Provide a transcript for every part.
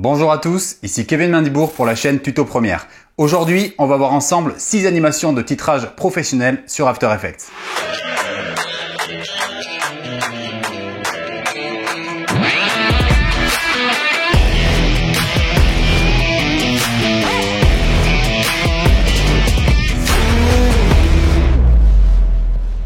Bonjour à tous, ici Kevin Mandibourg pour la chaîne Tuto Première. Aujourd'hui, on va voir ensemble 6 animations de titrage professionnel sur After Effects.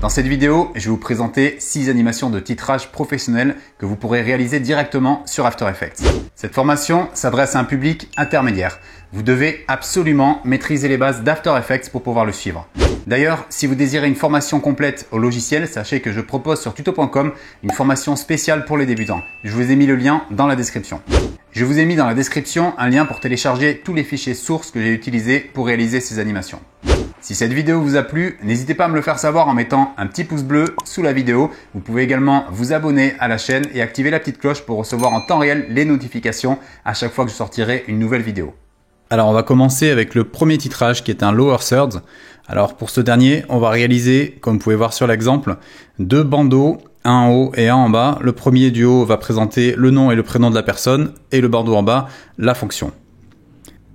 Dans cette vidéo, je vais vous présenter 6 animations de titrage professionnel que vous pourrez réaliser directement sur After Effects. Cette formation s'adresse à un public intermédiaire. Vous devez absolument maîtriser les bases d'After Effects pour pouvoir le suivre. D'ailleurs, si vous désirez une formation complète au logiciel, sachez que je propose sur tuto.com une formation spéciale pour les débutants. Je vous ai mis le lien dans la description. Je vous ai mis dans la description un lien pour télécharger tous les fichiers sources que j'ai utilisés pour réaliser ces animations. Si cette vidéo vous a plu, n'hésitez pas à me le faire savoir en mettant un petit pouce bleu sous la vidéo. Vous pouvez également vous abonner à la chaîne et activer la petite cloche pour recevoir en temps réel les notifications à chaque fois que je sortirai une nouvelle vidéo. Alors on va commencer avec le premier titrage qui est un lower thirds. Alors pour ce dernier, on va réaliser, comme vous pouvez voir sur l'exemple, 2 bandeaux, un en haut et un en bas. Le premier du haut va présenter le nom et le prénom de la personne et le bandeau en bas, la fonction.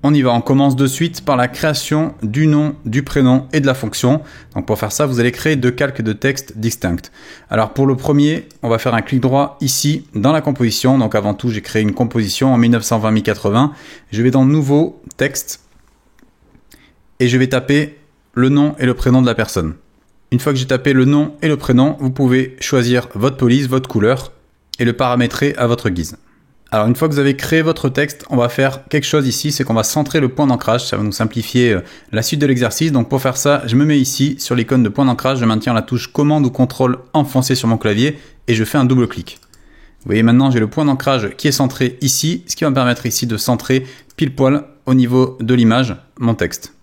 On y va, on commence de suite par la création du nom, du prénom et de la fonction. Donc pour faire ça, vous allez créer 2 calques de texte distincts. Alors pour le premier, on va faire un clic droit ici dans la composition. Donc avant tout, j'ai créé une composition en 1920-1080. Je vais dans Nouveau, Texte et je vais taper le nom et le prénom de la personne. Une fois que j'ai tapé le nom et le prénom, vous pouvez choisir votre police, votre couleur et le paramétrer à votre guise. Alors une fois que vous avez créé votre texte, on va faire quelque chose ici, c'est qu'on va centrer le point d'ancrage, ça va nous simplifier la suite de l'exercice. Donc pour faire ça, je me mets ici sur l'icône de point d'ancrage, je maintiens la touche commande ou contrôle enfoncée sur mon clavier et je fais un double clic. Vous voyez maintenant j'ai le point d'ancrage qui est centré ici, ce qui va me permettre ici de centrer pile poil au niveau de l'image mon texte.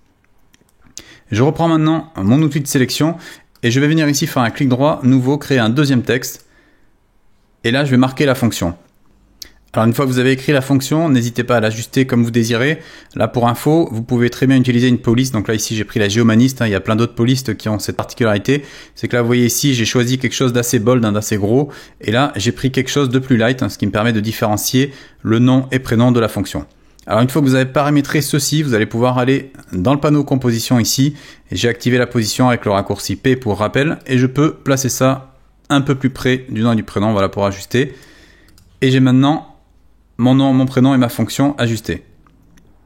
Je reprends maintenant mon outil de sélection et je vais venir ici faire un clic droit, nouveau, créer un deuxième texte et là je vais marquer la fonction. Alors une fois que vous avez écrit la fonction, n'hésitez pas à l'ajuster comme vous désirez. Là pour info, vous pouvez très bien utiliser une police. Donc là ici j'ai pris la géomaniste, il y a plein d'autres polices qui ont cette particularité. C'est que là vous voyez ici j'ai choisi quelque chose d'assez bold, d'assez gros. Et là j'ai pris quelque chose de plus light, ce qui me permet de différencier le nom et prénom de la fonction. Alors une fois que vous avez paramétré ceci, vous allez pouvoir aller dans le panneau composition ici. Et j'ai activé la position avec le raccourci P pour rappel. Et je peux placer ça un peu plus près du nom et du prénom, voilà pour ajuster. Et j'ai maintenant mon nom, mon prénom et ma fonction ajustée.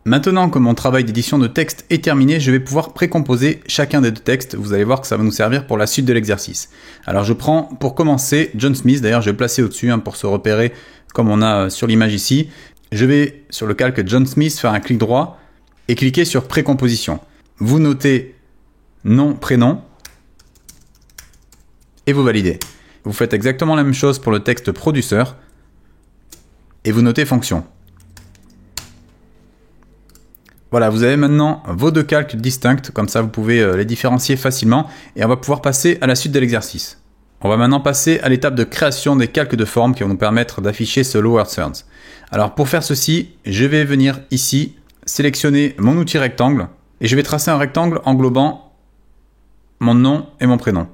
Maintenant que mon travail d'édition de texte est terminé, je vais pouvoir précomposer chacun des 2 textes. Vous allez voir que ça va nous servir pour la suite de l'exercice. Alors je prends pour commencer John Smith, d'ailleurs je vais le placer au-dessus pour se repérer comme on a sur l'image ici. Je vais sur le calque John Smith faire un clic droit et cliquer sur précomposition. Vous notez nom, prénom et vous validez. Vous faites exactement la même chose pour le texte producer. Et vous notez fonction. Voilà, vous avez maintenant vos 2 calques distincts, comme ça vous pouvez les différencier facilement et on va pouvoir passer à la suite de l'exercice. On va maintenant passer à l'étape de création des calques de forme qui vont nous permettre d'afficher ce lower thirds. Alors pour faire ceci, je vais venir ici, sélectionner mon outil rectangle et je vais tracer un rectangle englobant mon nom et mon prénom.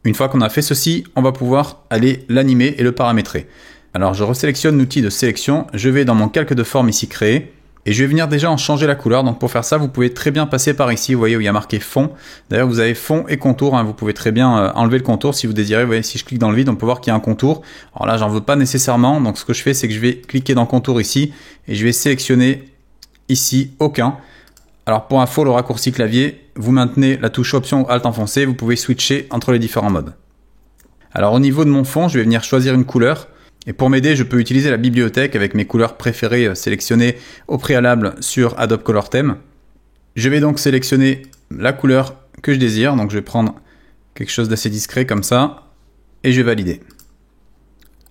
Une fois qu'on a fait ceci, on va pouvoir aller l'animer et le paramétrer. Alors je resélectionne l'outil de sélection, je vais dans mon calque de forme ici créé et je vais venir déjà en changer la couleur. Donc pour faire ça, vous pouvez très bien passer par ici, vous voyez où il y a marqué fond. D'ailleurs vous avez fond et contour, vous pouvez très bien enlever le contour si vous désirez. Vous voyez si je clique dans le vide, on peut voir qu'il y a un contour. Alors là j'en veux pas nécessairement, donc ce que je fais c'est que je vais cliquer dans contour ici et je vais sélectionner ici aucun. Alors pour info, le raccourci clavier, vous maintenez la touche option ou alt enfoncé, vous pouvez switcher entre les différents modes. Alors au niveau de mon fond, je vais venir choisir une couleur. Et pour m'aider, je peux utiliser la bibliothèque avec mes couleurs préférées sélectionnées au préalable sur Adobe Color Theme. Je vais donc sélectionner la couleur que je désire. Donc je vais prendre quelque chose d'assez discret comme ça et je vais valider.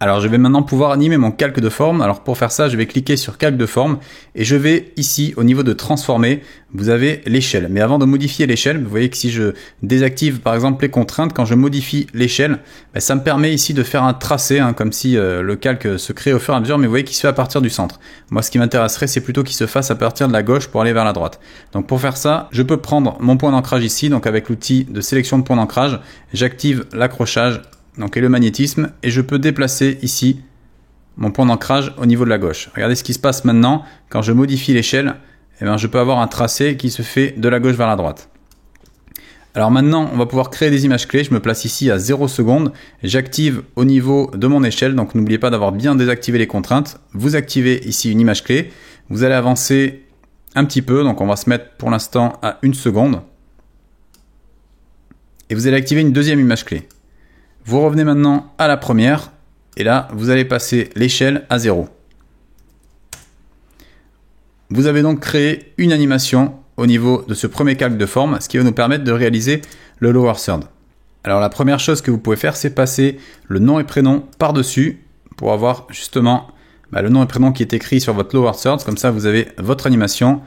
Alors je vais maintenant pouvoir animer mon calque de forme. Alors pour faire ça, je vais cliquer sur calque de forme et je vais ici au niveau de transformer, vous avez l'échelle. Mais avant de modifier l'échelle, vous voyez que si je désactive par exemple les contraintes, quand je modifie l'échelle, ça me permet ici de faire un tracé, comme si le calque se crée au fur et à mesure, mais vous voyez qu'il se fait à partir du centre. Moi ce qui m'intéresserait, c'est plutôt qu'il se fasse à partir de la gauche pour aller vers la droite. Donc pour faire ça, je peux prendre mon point d'ancrage ici, donc avec l'outil de sélection de point d'ancrage, j'active l'accrochage et le magnétisme et je peux déplacer ici mon point d'ancrage au niveau de la gauche. Regardez ce qui se passe maintenant quand je modifie l'échelle. Eh bien, je peux avoir un tracé qui se fait de la gauche vers la droite. Alors maintenant, on va pouvoir créer des images clés. Je me place ici à 0 secondes. J'active au niveau de mon échelle. Donc n'oubliez pas d'avoir bien désactivé les contraintes. Vous activez ici une image clé. Vous allez avancer un petit peu. Donc on va se mettre pour l'instant à 1 seconde. Et vous allez activer une deuxième image clé. Vous revenez maintenant à la première. Et là, vous allez passer l'échelle à 0. Vous avez donc créé une animation au niveau de ce premier calque de forme, ce qui va nous permettre de réaliser le lower third. Alors la première chose que vous pouvez faire, c'est passer le nom et prénom par-dessus pour avoir justement le nom et prénom qui est écrit sur votre lower third. Comme ça, vous avez votre animation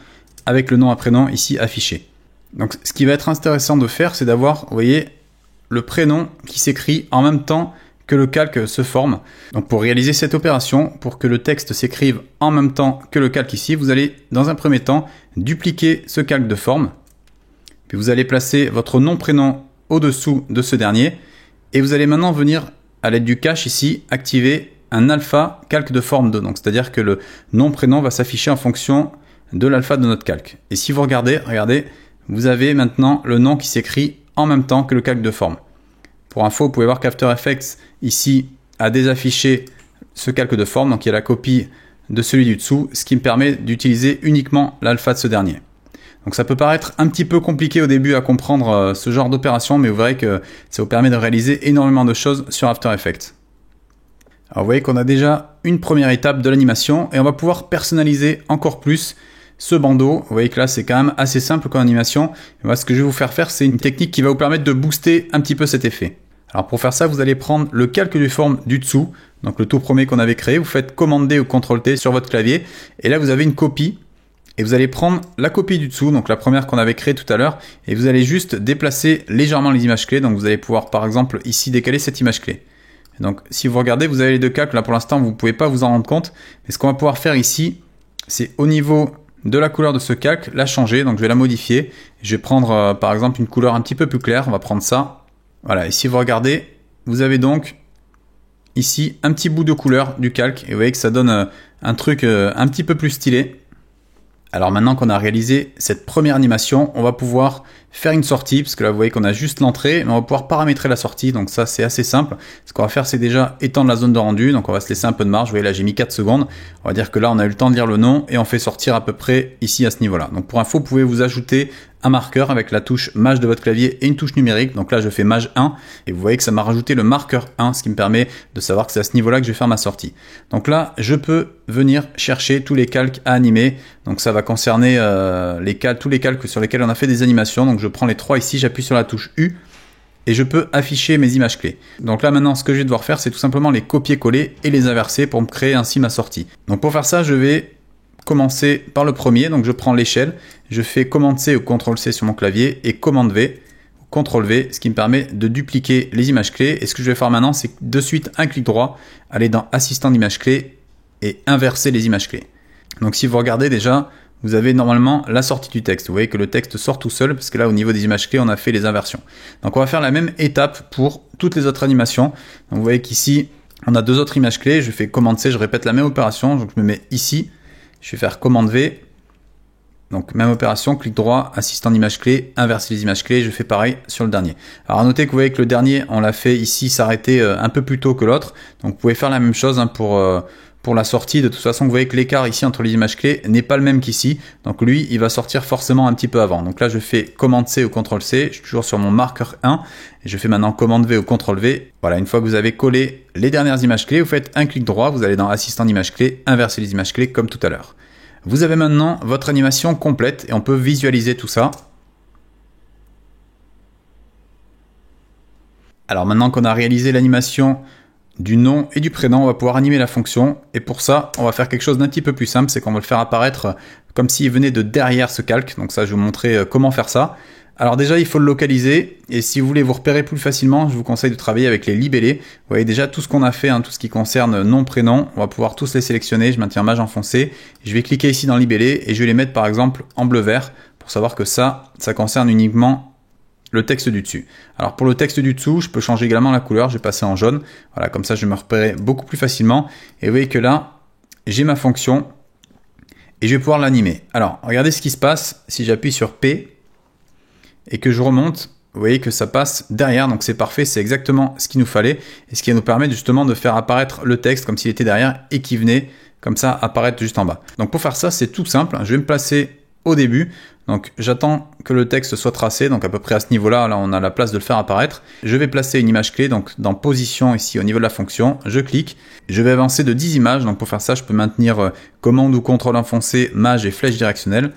avec le nom et prénom ici affiché. Donc ce qui va être intéressant de faire, c'est d'avoir, vous voyez, le prénom qui s'écrit en même temps que le calque se forme. Donc pour réaliser cette opération, pour que le texte s'écrive en même temps que le calque ici, vous allez dans un premier temps dupliquer ce calque de forme. Puis vous allez placer votre nom-prénom au-dessous de ce dernier. Et vous allez maintenant venir, à l'aide du cache ici, activer un alpha calque de forme 2. Donc c'est-à-dire que le nom-prénom va s'afficher en fonction de l'alpha de notre calque. Et si vous regardez, vous avez maintenant le nom qui s'écrit en même temps que le calque de forme. Pour info, vous pouvez voir qu'After Effects ici a désaffiché ce calque de forme, donc il y a la copie de celui du dessous, ce qui me permet d'utiliser uniquement l'alpha de ce dernier. Donc ça peut paraître un petit peu compliqué au début à comprendre ce genre d'opération, mais vous verrez que ça vous permet de réaliser énormément de choses sur After Effects. Alors vous voyez qu'on a déjà une première étape de l'animation et on va pouvoir personnaliser encore plus ce bandeau. Vous voyez que là c'est quand même assez simple comme animation. Et moi, ce que je vais vous faire c'est une technique qui va vous permettre de booster un petit peu cet effet. Alors pour faire ça, vous allez prendre le calque de forme du dessous, donc le tout premier qu'on avait créé, vous faites Command D ou Ctrl T sur votre clavier, et là vous avez une copie, et vous allez prendre la copie du dessous, donc la première qu'on avait créée tout à l'heure, et vous allez juste déplacer légèrement les images clés, donc vous allez pouvoir par exemple ici décaler cette image clé. Et donc si vous regardez, vous avez les deux calques, là pour l'instant vous ne pouvez pas vous en rendre compte, mais ce qu'on va pouvoir faire ici, c'est au niveau de la couleur de ce calque, la changer, donc je vais la modifier, je vais prendre par exemple une couleur un petit peu plus claire, on va prendre ça. Voilà, et si vous regardez, vous avez donc ici un petit bout de couleur du calque et vous voyez que ça donne un truc un petit peu plus stylé. Alors maintenant qu'on a réalisé cette première animation, on va pouvoir faire une sortie, parce que là vous voyez qu'on a juste l'entrée, mais on va pouvoir paramétrer la sortie, donc ça c'est assez simple. Ce qu'on va faire c'est déjà étendre la zone de rendu, donc on va se laisser un peu de marge, vous voyez là j'ai mis 4 secondes, on va dire que là on a eu le temps de lire le nom et on fait sortir à peu près ici à ce niveau-là. Donc pour info, vous pouvez vous ajouter un marqueur avec la touche Maj de votre clavier et une touche numérique, donc là je fais Maj 1 et vous voyez que ça m'a rajouté le marqueur 1, ce qui me permet de savoir que c'est à ce niveau-là que je vais faire ma sortie. Donc là je peux venir chercher tous les calques à animer, donc ça va concerner tous les calques sur lesquels on a fait des animations, donc je prends les 3 ici, j'appuie sur la touche U et je peux afficher mes images clés. Donc là maintenant ce que je vais devoir faire c'est tout simplement les copier-coller et les inverser pour me créer ainsi ma sortie. Donc pour faire ça je vais commencer par le premier, donc je prends l'échelle, je fais Command C ou Ctrl C sur mon clavier et Command V ou Ctrl V, ce qui me permet de dupliquer les images clés. Et ce que je vais faire maintenant, c'est de suite un clic droit, aller dans Assistant d'image clé et inverser les images clés. Donc si vous regardez déjà, vous avez normalement la sortie du texte. Vous voyez que le texte sort tout seul, parce que là au niveau des images clés, on a fait les inversions. Donc on va faire la même étape pour toutes les autres animations. Donc vous voyez qu'ici, on a 2 autres images clés, je fais Command C, je répète la même opération, donc je me mets ici. Je vais faire Command V, donc même opération, clic droit, assistant d'image clé, inverser les images clés, je fais pareil sur le dernier. Alors à noter que vous voyez que le dernier, on l'a fait ici s'arrêter un peu plus tôt que l'autre, donc vous pouvez faire la même chose pour la sortie. De toute façon, vous voyez que l'écart ici entre les images clés n'est pas le même qu'ici, donc lui, il va sortir forcément un petit peu avant. Donc là, je fais Command C ou Ctrl C, je suis toujours sur mon marqueur 1, et je fais maintenant Command V ou Ctrl V. Voilà, une fois que vous avez collé les dernières images clés, vous faites un clic droit, vous allez dans Assistant d'image clé, inverser les images clés comme tout à l'heure. Vous avez maintenant votre animation complète et on peut visualiser tout ça. Alors maintenant qu'on a réalisé l'animation du nom et du prénom, on va pouvoir animer la fonction. Et pour ça, on va faire quelque chose d'un petit peu plus simple, c'est qu'on va le faire apparaître comme s'il venait de derrière ce calque. Donc ça, je vais vous montrer comment faire ça. Alors déjà, il faut le localiser, et si vous voulez vous repérer plus facilement, je vous conseille de travailler avec les libellés. Vous voyez déjà tout ce qu'on a fait, tout ce qui concerne nom, prénom, on va pouvoir tous les sélectionner. Je maintiens Maj enfoncé, je vais cliquer ici dans libellé, et je vais les mettre par exemple en bleu-vert, pour savoir que ça concerne uniquement le texte du dessus. Alors pour le texte du dessous, je peux changer également la couleur, je vais passer en jaune. Voilà, comme ça je vais me repérer beaucoup plus facilement. Et vous voyez que là, j'ai ma fonction et je vais pouvoir l'animer. Alors, regardez ce qui se passe si j'appuie sur P et que je remonte. Vous voyez que ça passe derrière, donc c'est parfait, c'est exactement ce qu'il nous fallait et ce qui nous permet justement de faire apparaître le texte comme s'il était derrière et qui venait comme ça apparaître juste en bas. Donc pour faire ça, c'est tout simple, je vais me placer au début, donc j'attends que le texte soit tracé, donc à peu près à ce niveau-là, là on a la place de le faire apparaître. Je vais placer une image clé, donc dans position ici au niveau de la fonction, je clique, je vais avancer de 10 images, donc pour faire ça, je peux maintenir commande ou contrôle enfoncé, maj et flèche directionnelle,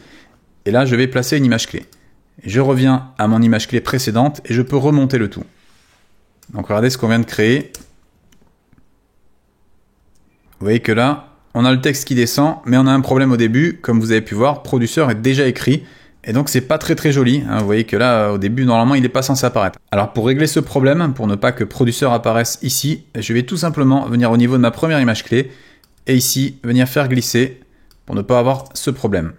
et là je vais placer une image clé. Je reviens à mon image clé précédente et je peux remonter le tout. Donc regardez ce qu'on vient de créer. Vous voyez que là, on a le texte qui descend, mais on a un problème au début. Comme vous avez pu voir, producer est déjà écrit. Et donc c'est pas très joli. Vous voyez que là, au début, normalement, il n'est pas censé apparaître. Alors pour régler ce problème, pour ne pas que producer apparaisse ici, je vais tout simplement venir au niveau de ma première image clé. Et ici, venir faire glisser pour ne pas avoir ce problème.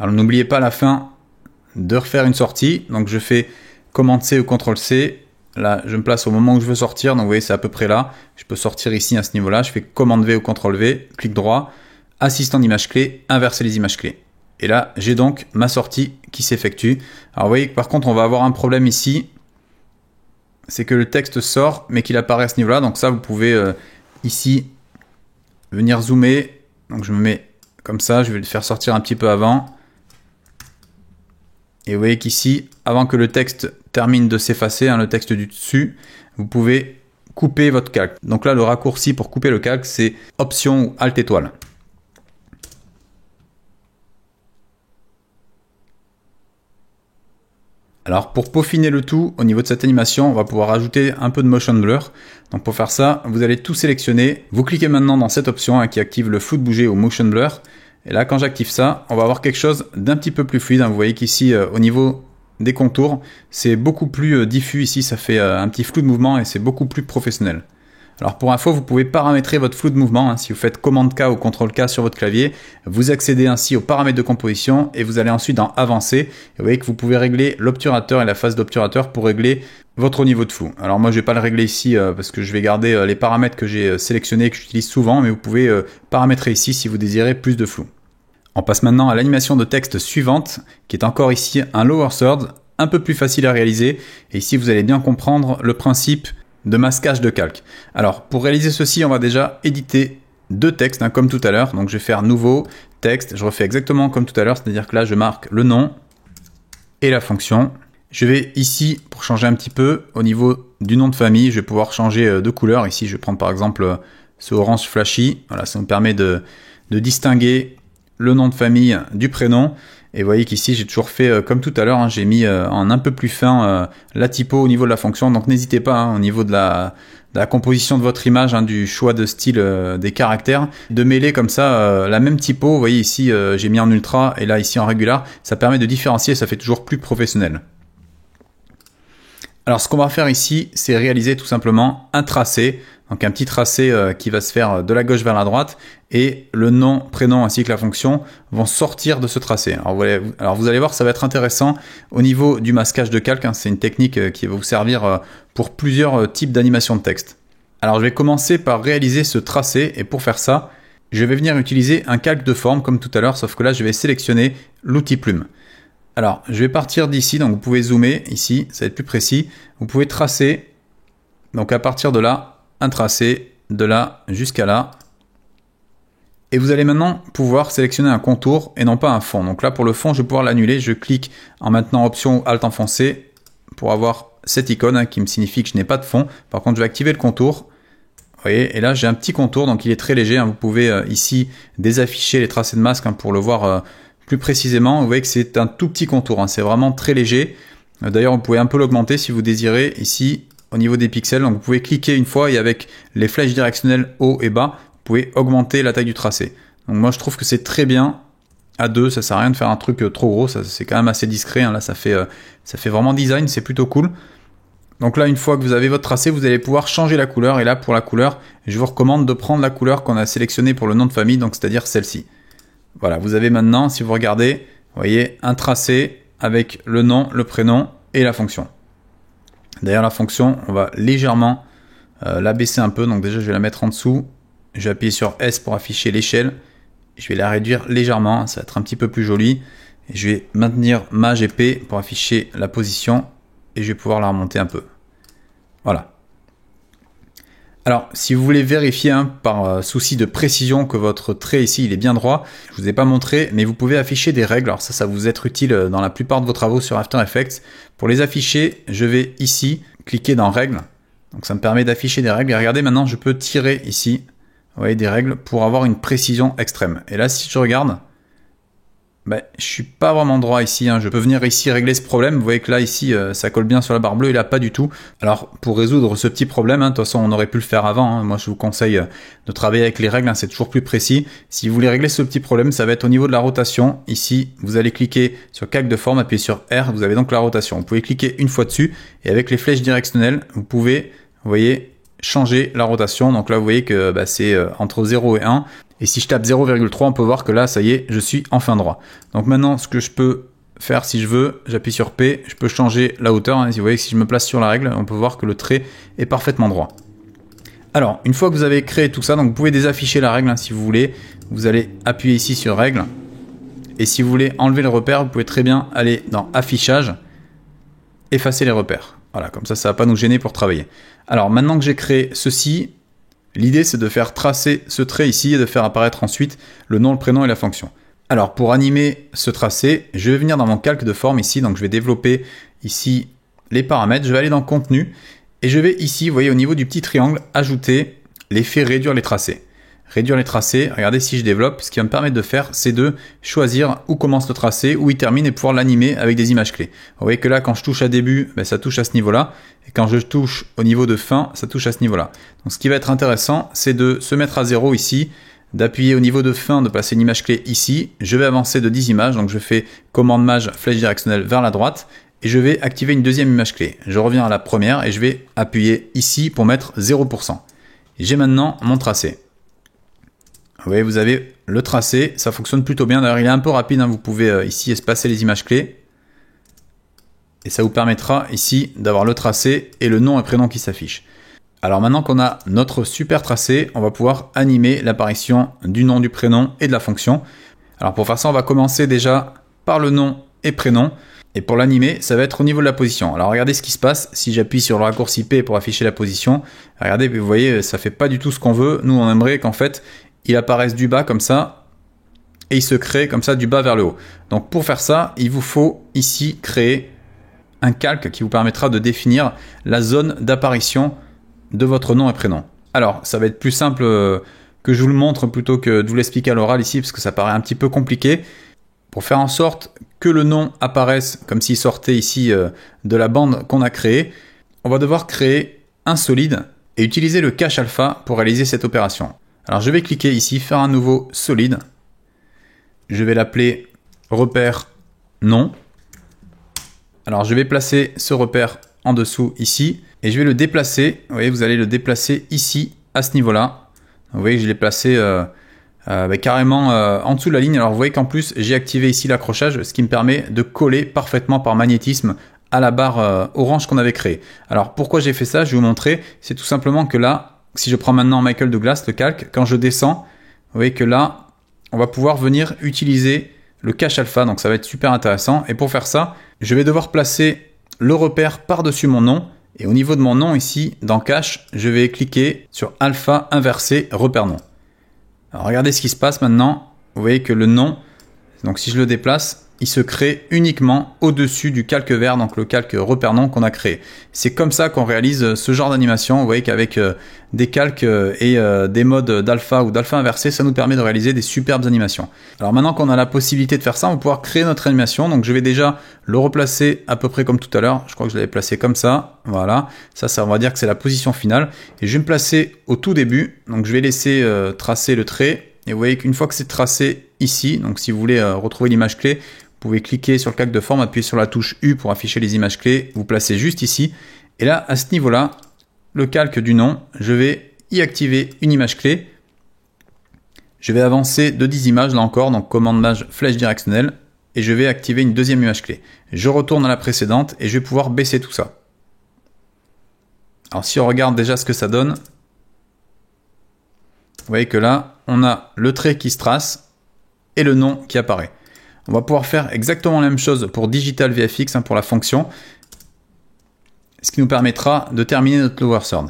Alors n'oubliez pas à la fin de refaire une sortie. Donc je fais commande C ou CTRL C. Là, je me place au moment où je veux sortir. Donc vous voyez, c'est à peu près là. Je peux sortir ici à ce niveau-là. Je fais commande V ou CTRL V, clic droit, assistant d'image clé, inverser les images clés. Et là, j'ai donc ma sortie qui s'effectue. Alors vous voyez que par contre, on va avoir un problème ici. C'est que le texte sort, mais qu'il apparaît à ce niveau-là. Donc ça, vous pouvez ici venir zoomer. Donc je me mets comme ça. Je vais le faire sortir un petit peu avant. Et vous voyez qu'ici, avant que le texte termine de s'effacer, le texte du dessus, vous pouvez couper votre calque. Donc là, le raccourci pour couper le calque, c'est Option ou Alt étoile. Alors pour peaufiner le tout, au niveau de cette animation, on va pouvoir ajouter un peu de motion blur. Donc pour faire ça, vous allez tout sélectionner. Vous cliquez maintenant dans cette option qui active le flou de bouger ou motion blur. Et là, quand j'active ça, on va avoir quelque chose d'un petit peu plus fluide. Vous voyez qu'ici, au niveau des contours, c'est beaucoup plus diffus. Ici, ça fait un petit flou de mouvement et c'est beaucoup plus professionnel. Alors pour info, vous pouvez paramétrer votre flou de mouvement. Si vous faites commande K ou CTRL K sur votre clavier, vous accédez ainsi aux paramètres de composition et vous allez ensuite dans Avancer. Et vous voyez que vous pouvez régler l'obturateur et la phase d'obturateur pour régler votre niveau de flou. Alors moi, je ne vais pas le régler ici parce que je vais garder les paramètres que j'ai sélectionnés et que j'utilise souvent, mais vous pouvez paramétrer ici si vous désirez plus de flou. On passe maintenant à l'animation de texte suivante, qui est encore ici un lower third, un peu plus facile à réaliser. Et ici, vous allez bien comprendre le principe de masquage de calque. Alors, pour réaliser ceci, on va déjà éditer deux textes, comme tout à l'heure. Donc, je vais faire nouveau, texte. Je refais exactement comme tout à l'heure, c'est-à-dire que là, je marque le nom et la fonction. Je vais ici, pour changer un petit peu, au niveau du nom de famille, je vais pouvoir changer de couleur. Ici, je vais prendre par exemple ce orange flashy. Voilà, ça me permet de distinguer le nom de famille du prénom. Et vous voyez qu'ici, j'ai toujours fait comme tout à l'heure, j'ai mis en un peu plus fin la typo au niveau de la fonction. Donc n'hésitez pas au niveau de la composition de votre image, du choix de style des caractères, de mêler comme ça la même typo. Vous voyez ici, j'ai mis en ultra et là ici en régular. Ça permet de différencier, ça fait toujours plus professionnel. Alors ce qu'on va faire ici, c'est réaliser tout simplement un tracé. Donc un petit tracé qui va se faire de la gauche vers la droite et le nom, prénom ainsi que la fonction vont sortir de ce tracé. Alors vous allez voir, ça va être intéressant au niveau du masquage de calque. C'est une technique qui va vous servir pour plusieurs types d'animation de texte. Alors je vais commencer par réaliser ce tracé et pour faire ça, je vais venir utiliser un calque de forme comme tout à l'heure, sauf que là je vais sélectionner l'outil plume. Alors je vais partir d'ici, donc vous pouvez zoomer ici, ça va être plus précis. Vous pouvez tracer, donc à partir de là, un tracé de là jusqu'à là. Et vous allez maintenant pouvoir sélectionner un contour et non pas un fond. Donc là, pour le fond, je vais pouvoir l'annuler. Je clique en maintenant Option Alt enfoncé pour avoir cette icône qui me signifie que je n'ai pas de fond. Par contre, je vais activer le contour. Vous voyez, et là, j'ai un petit contour, donc il est très léger. Vous pouvez ici désafficher les tracés de masque pour le voir plus précisément. Vous voyez que c'est un tout petit contour. C'est vraiment très léger. D'ailleurs, vous pouvez un peu l'augmenter si vous désirez ici au niveau des pixels. Donc vous pouvez cliquer une fois et avec les flèches directionnelles haut et bas, vous pouvez augmenter la taille du tracé. Donc moi je trouve que c'est très bien à deux, ça sert à rien de faire un truc trop gros, ça c'est quand même assez discret. Là ça fait vraiment design, c'est plutôt cool. Donc là, une fois que vous avez votre tracé, vous allez pouvoir changer la couleur. Et là, pour la couleur, je vous recommande de prendre la couleur qu'on a sélectionnée pour le nom de famille, donc c'est-à-dire celle-ci. Voilà, vous avez maintenant, si vous regardez, vous voyez un tracé avec le nom, le prénom et la fonction. D'ailleurs, la fonction, on va légèrement la baisser un peu. Donc déjà, je vais la mettre en dessous. Je vais appuyer sur S pour afficher l'échelle. Je vais la réduire légèrement, ça va être un petit peu plus joli. Et je vais maintenir Maj et P pour afficher la position. Et je vais pouvoir la remonter un peu. Voilà. Alors, si vous voulez vérifier par souci de précision que votre trait ici il est bien droit, je ne vous ai pas montré, mais vous pouvez afficher des règles. Alors ça va vous être utile dans la plupart de vos travaux sur After Effects. Pour les afficher, je vais ici cliquer dans Règles. Donc ça me permet d'afficher des règles. Et regardez, maintenant je peux tirer ici, vous voyez, des règles pour avoir une précision extrême. Et là, si je regarde, je suis pas vraiment droit ici, Je peux venir ici régler ce problème. Vous voyez que là, ici, ça colle bien sur la barre bleue et là, pas du tout. Alors, pour résoudre ce petit problème, de toute façon, on aurait pu le faire avant. Moi, je vous conseille de travailler avec les règles, c'est toujours plus précis. Si vous voulez régler ce petit problème, ça va être au niveau de la rotation. Ici, vous allez cliquer sur calque de forme, appuyez sur R, vous avez donc la rotation. Vous pouvez cliquer une fois dessus et avec les flèches directionnelles, vous pouvez, vous voyez, changer la rotation. Donc là, vous voyez que c'est entre 0 et 1. Et si je tape 0,3, on peut voir que là, ça y est, je suis enfin droit. Donc maintenant, ce que je peux faire, si je veux, j'appuie sur P, je peux changer la hauteur. Si vous voyez que si je me place sur la règle, on peut voir que le trait est parfaitement droit. Alors, une fois que vous avez créé tout ça, donc vous pouvez désafficher la règle si vous voulez. Vous allez appuyer ici sur Règle. Et si vous voulez enlever le repère, vous pouvez très bien aller dans Affichage, effacer les repères. Voilà, comme ça, ça ne va pas nous gêner pour travailler. Alors, maintenant que j'ai créé ceci, l'idée, c'est de faire tracer ce trait ici et de faire apparaître ensuite le nom, le prénom et la fonction. Alors, pour animer ce tracé, je vais venir dans mon calque de forme ici. Donc, je vais développer ici les paramètres. Je vais aller dans Contenu et je vais ici, vous voyez, au niveau du petit triangle, ajouter l'effet Réduire les tracés. Réduire les tracés, regardez si je développe, ce qui va me permettre de faire, c'est de choisir où commence le tracé, où il termine et pouvoir l'animer avec des images clés. Vous voyez que là, quand je touche à début, ça touche à ce niveau-là. Et quand je touche au niveau de fin, ça touche à ce niveau-là. Donc ce qui va être intéressant, c'est de se mettre à 0 ici, d'appuyer au niveau de fin, de passer une image clé ici. Je vais avancer de 10 images, donc je fais commande Maj, flèche directionnelle vers la droite. Et je vais activer une deuxième image clé. Je reviens à la première et je vais appuyer ici pour mettre 0%. J'ai maintenant mon tracé. Vous voyez, vous avez le tracé, ça fonctionne plutôt bien. D'ailleurs, il est un peu rapide, vous pouvez ici espacer les images clés. Et ça vous permettra ici d'avoir le tracé et le nom et prénom qui s'affichent. Alors maintenant qu'on a notre super tracé, on va pouvoir animer l'apparition du nom, du prénom et de la fonction. Alors pour faire ça, on va commencer déjà par le nom et prénom. Et pour l'animer, ça va être au niveau de la position. Alors regardez ce qui se passe si j'appuie sur le raccourci P pour afficher la position. Regardez, vous voyez, ça fait pas du tout ce qu'on veut. Nous, on aimerait qu'en fait, il apparaisse du bas comme ça et il se crée comme ça du bas vers le haut. Donc pour faire ça, il vous faut ici créer un calque qui vous permettra de définir la zone d'apparition de votre nom et prénom. Alors ça va être plus simple que je vous le montre plutôt que de vous l'expliquer à l'oral ici parce que ça paraît un petit peu compliqué. Pour faire en sorte que le nom apparaisse comme s'il sortait ici de la bande qu'on a créée, on va devoir créer un solide et utiliser le cache alpha pour réaliser cette opération. Alors je vais cliquer ici, faire un nouveau solide. Je vais l'appeler repère nom. Alors je vais placer ce repère en dessous ici et je vais le déplacer. Vous voyez, vous allez le déplacer ici à ce niveau-là. Vous voyez que je l'ai placé carrément en dessous de la ligne. Alors vous voyez qu'en plus j'ai activé ici l'accrochage, ce qui me permet de coller parfaitement par magnétisme à la barre orange qu'on avait créée. Alors pourquoi j'ai fait ça? Je vais vous montrer. C'est tout simplement que là, si je prends maintenant Michael Douglas, le calque, quand je descends, vous voyez que là, on va pouvoir venir utiliser le cache alpha, donc ça va être super intéressant. Et pour faire ça, je vais devoir placer le repère par-dessus mon nom. Et au niveau de mon nom ici, dans cache, je vais cliquer sur alpha inversé repère nom. Alors regardez ce qui se passe maintenant. Vous voyez que le nom, donc si je le déplace, il se crée uniquement au-dessus du calque vert, donc le calque repère nom qu'on a créé. C'est comme ça qu'on réalise ce genre d'animation. Vous voyez qu'avec des calques et des modes d'alpha ou d'alpha inversé, ça nous permet de réaliser des superbes animations. Alors maintenant qu'on a la possibilité de faire ça, on va pouvoir créer notre animation. Donc je vais déjà le replacer à peu près comme tout à l'heure. Je crois que je l'avais placé comme ça. Voilà, ça on va dire que c'est la position finale. Et je vais me placer au tout début. Donc je vais laisser tracer le trait. Et vous voyez qu'une fois que c'est tracé ici, donc si vous voulez retrouver l'image clé, vous pouvez cliquer sur le calque de forme, appuyer sur la touche U pour afficher les images clés, vous placez juste ici. Et là, à ce niveau-là, le calque du nom, je vais y activer une image clé. Je vais avancer de 10 images là encore, donc commande maj flèche directionnelle, et je vais activer une deuxième image clé. Je retourne à la précédente et je vais pouvoir baisser tout ça. Alors si on regarde déjà ce que ça donne, vous voyez que là, on a le trait qui se trace et le nom qui apparaît. On va pouvoir faire exactement la même chose pour Digital VFX, pour la fonction, ce qui nous permettra de terminer notre lower third.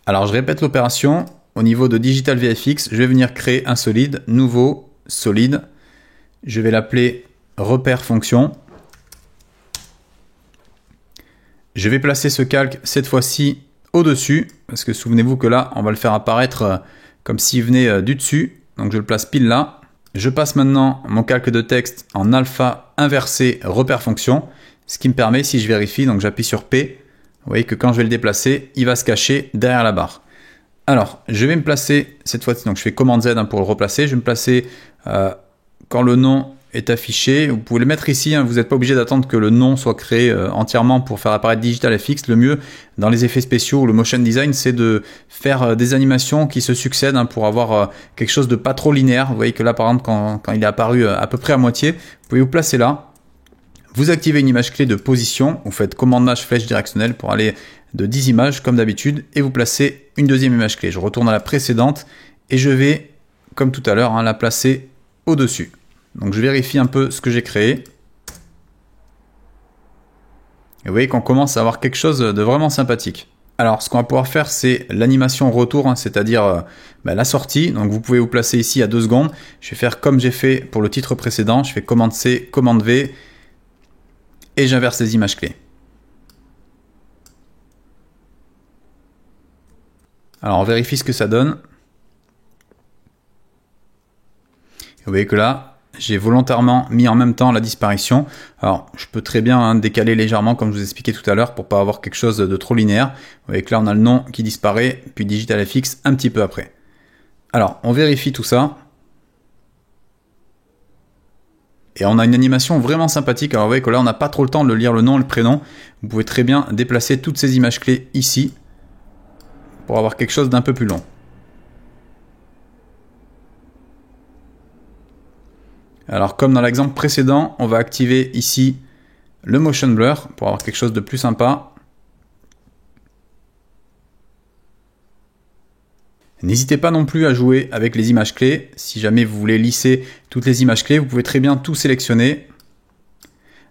Alors je répète l'opération. Au niveau de Digital VFX, je vais venir créer un solide, nouveau, solide. Je vais l'appeler repère fonction. Je vais placer ce calque cette fois-ci au-dessus, parce que souvenez-vous que là, on va le faire apparaître comme s'il venait du dessus. Donc je le place pile là. Je passe maintenant mon calque de texte en alpha inversé repère fonction, ce qui me permet, si je vérifie, donc j'appuie sur P, vous voyez que quand je vais le déplacer, il va se cacher derrière la barre. Alors, je vais me placer cette fois-ci, donc je fais commande Z pour le replacer. Je vais me placer quand le nom est affiché. Vous pouvez le mettre ici, vous n'êtes pas obligé d'attendre que le nom soit créé entièrement pour faire apparaître Digital FX. Le mieux dans les effets spéciaux ou le motion design, c'est de faire des animations qui se succèdent pour avoir quelque chose de pas trop linéaire. Vous voyez que là, par exemple, quand il est apparu à peu près à moitié, vous pouvez vous placer là. Vous activez une image clé de position, vous faites commande maj flèche directionnelle pour aller de 10 images comme d'habitude et vous placez une deuxième image clé. Je retourne à la précédente et je vais, comme tout à l'heure, la placer au-dessus. Donc je vérifie un peu ce que j'ai créé. Et vous voyez qu'on commence à avoir quelque chose de vraiment sympathique. Alors ce qu'on va pouvoir faire, c'est l'animation retour, c'est-à-dire la sortie. Donc vous pouvez vous placer ici à 2 secondes. Je vais faire comme j'ai fait pour le titre précédent. Je fais commande C, commande V. Et j'inverse les images clés. Alors on vérifie ce que ça donne. Vous voyez que là, j'ai volontairement mis en même temps la disparition. Alors je peux très bien décaler légèrement comme je vous expliquais tout à l'heure pour pas avoir quelque chose de trop linéaire. Vous voyez que là on a le nom qui disparaît, puis Digital FX un petit peu après. Alors on vérifie tout ça. Et on a une animation vraiment sympathique. Alors vous voyez que là, on n'a pas trop le temps de lire le nom et le prénom. Vous pouvez très bien déplacer toutes ces images clés ici pour avoir quelque chose d'un peu plus long. Alors comme dans l'exemple précédent, on va activer ici le motion blur pour avoir quelque chose de plus sympa. N'hésitez pas non plus à jouer avec les images clés. Si jamais vous voulez lisser toutes les images clés, vous pouvez très bien tout sélectionner.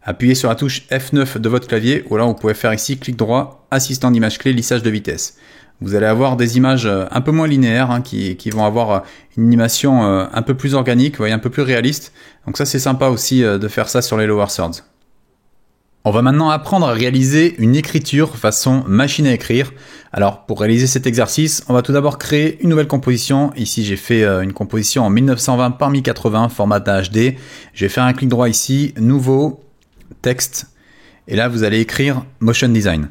Appuyez sur la touche F9 de votre clavier, ou là vous pouvez faire ici clic droit, assistant d'image clé, lissage de vitesse. Vous allez avoir des images un peu moins linéaires qui vont avoir une animation un peu plus organique, vous voyez, un peu plus réaliste. Donc ça c'est sympa aussi de faire ça sur les lower thirds. On va maintenant apprendre à réaliser une écriture façon machine à écrire. Alors pour réaliser cet exercice, on va tout d'abord créer une nouvelle composition. Ici j'ai fait une composition en 1920 par 1080 format HD. Je vais faire un clic droit ici, nouveau, texte. Et là vous allez écrire motion design.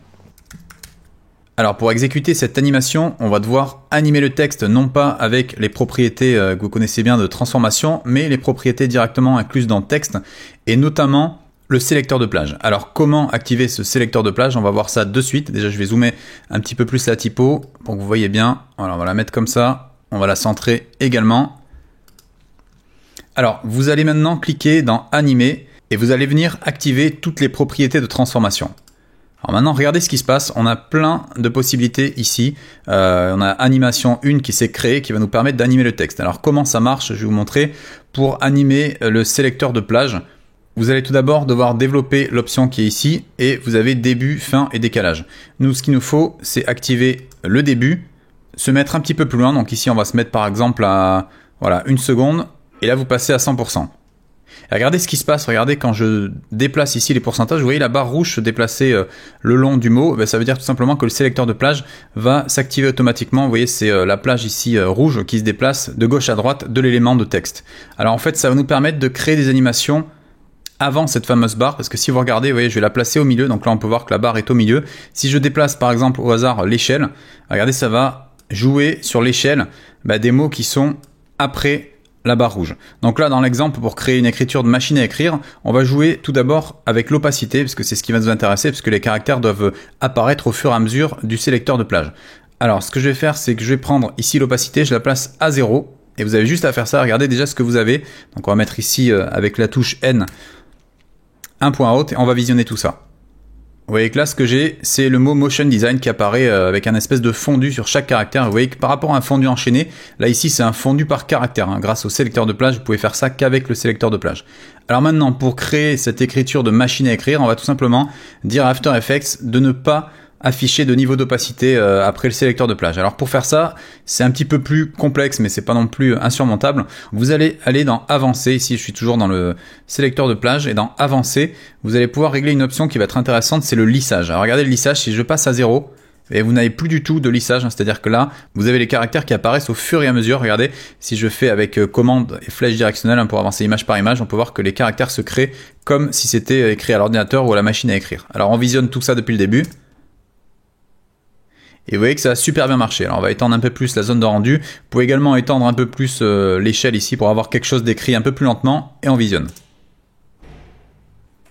Alors pour exécuter cette animation, on va devoir animer le texte non pas avec les propriétés que vous connaissez bien de transformation, mais les propriétés directement incluses dans le texte et notamment le sélecteur de plage. Alors comment activer ce sélecteur de plage? On va voir ça de suite. Déjà je vais zoomer un petit peu plus la typo pour que vous voyez bien. Voilà, on va la mettre comme ça. On va la centrer également. Alors vous allez maintenant cliquer dans animer et vous allez venir activer toutes les propriétés de transformation. Alors maintenant regardez ce qui se passe. On a plein de possibilités ici. On a animation 1 qui s'est créée qui va nous permettre d'animer le texte. Alors comment ça marche? Je vais vous montrer. Pour animer le sélecteur de plage, vous allez tout d'abord devoir développer l'option qui est ici et vous avez début, fin et décalage. Nous, ce qu'il nous faut, c'est activer le début, se mettre un petit peu plus loin. Donc ici, on va se mettre par exemple à 1 seconde et là, vous passez à 100%. Et regardez ce qui se passe. Regardez quand je déplace ici les pourcentages, vous voyez la barre rouge se déplacer le long du mot. Ça veut dire tout simplement que le sélecteur de plage va s'activer automatiquement. Vous voyez, c'est la plage ici rouge qui se déplace de gauche à droite de l'élément de texte. Alors en fait, ça va nous permettre de créer des animations avant cette fameuse barre, parce que si vous regardez, vous voyez, je vais la placer au milieu, donc là on peut voir que la barre est au milieu. Si je déplace par exemple au hasard l'échelle, regardez, ça va jouer sur l'échelle des mots qui sont après la barre rouge. Donc là dans l'exemple, pour créer une écriture de machine à écrire, on va jouer tout d'abord avec l'opacité, parce que c'est ce qui va nous intéresser, parce que les caractères doivent apparaître au fur et à mesure du sélecteur de plage. Alors ce que je vais faire, c'est que je vais prendre ici l'opacité, je la place à 0, Et vous avez juste à faire ça, regardez déjà ce que vous avez. Donc on va mettre ici avec la touche N un point haut et on va visionner tout ça. Vous voyez que là, ce que j'ai, c'est le mot Motion Design qui apparaît avec un espèce de fondu sur chaque caractère. Vous voyez que par rapport à un fondu enchaîné, là ici, c'est un fondu par caractère. Grâce au sélecteur de plage, vous pouvez faire ça qu'avec le sélecteur de plage. Alors maintenant, pour créer cette écriture de machine à écrire, on va tout simplement dire à After Effects de ne pas afficher de niveau d'opacité après le sélecteur de plage. Alors pour faire ça, c'est un petit peu plus complexe, mais c'est pas non plus insurmontable. Vous allez aller dans Avancer, ici je suis toujours dans le sélecteur de plage, et dans Avancer, vous allez pouvoir régler une option qui va être intéressante, c'est le lissage. Alors regardez le lissage, si je passe à 0, et vous n'avez plus du tout de lissage, c'est-à-dire que là, vous avez les caractères qui apparaissent au fur et à mesure. Regardez, si je fais avec commande et flèche directionnelle pour avancer image par image, on peut voir que les caractères se créent comme si c'était écrit à l'ordinateur ou à la machine à écrire. Alors on visionne tout ça depuis le début. Et vous voyez que ça a super bien marché. Alors on va étendre un peu plus la zone de rendu. Vous pouvez également étendre un peu plus l'échelle ici pour avoir quelque chose d'écrit un peu plus lentement, et on visionne.